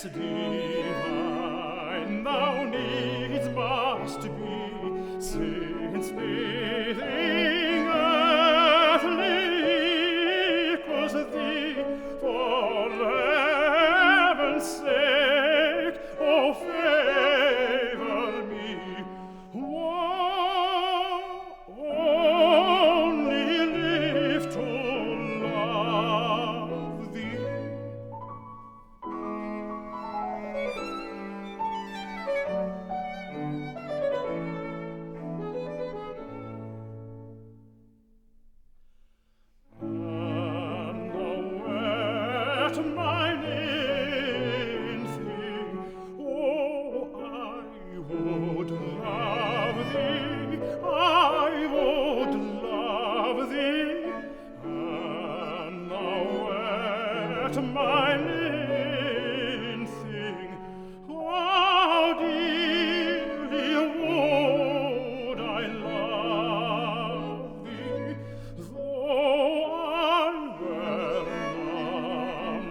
divine thou needs must be, since bathing earthly equals thee, for heaven's sake, oh, favor me. Only live to love thee. Mine in thee, oh, I would love thee, I would love thee, and thou wert mine in thing, how dearly would I love thee, though I were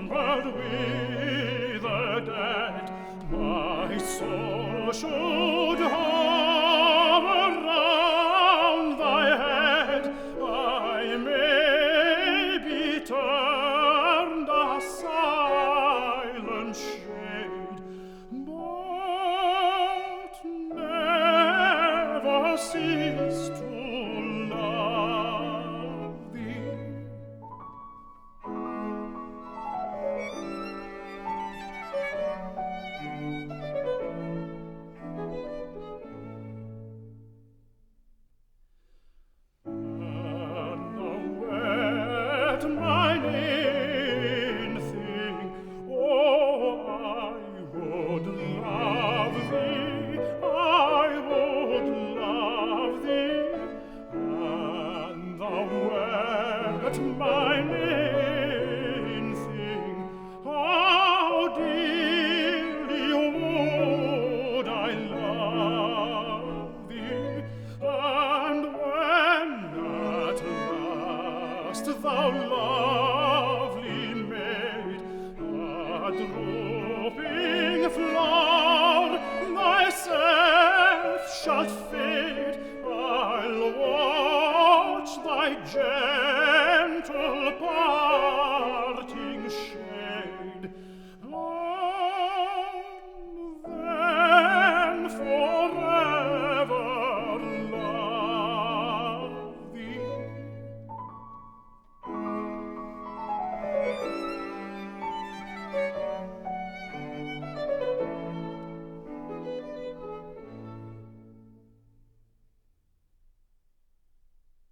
numbered with the dead, my soul should hover round thy head. I may be turned a silent shade, but never cease to love thee. Mine in thing, oh, I would love thee, I would love thee, and thou wert mine in thing, how dearly would I love thee, and when at last thou lovely maid, a drooping flower, thyself shalt fade, I'll watch thy gentle parting shade,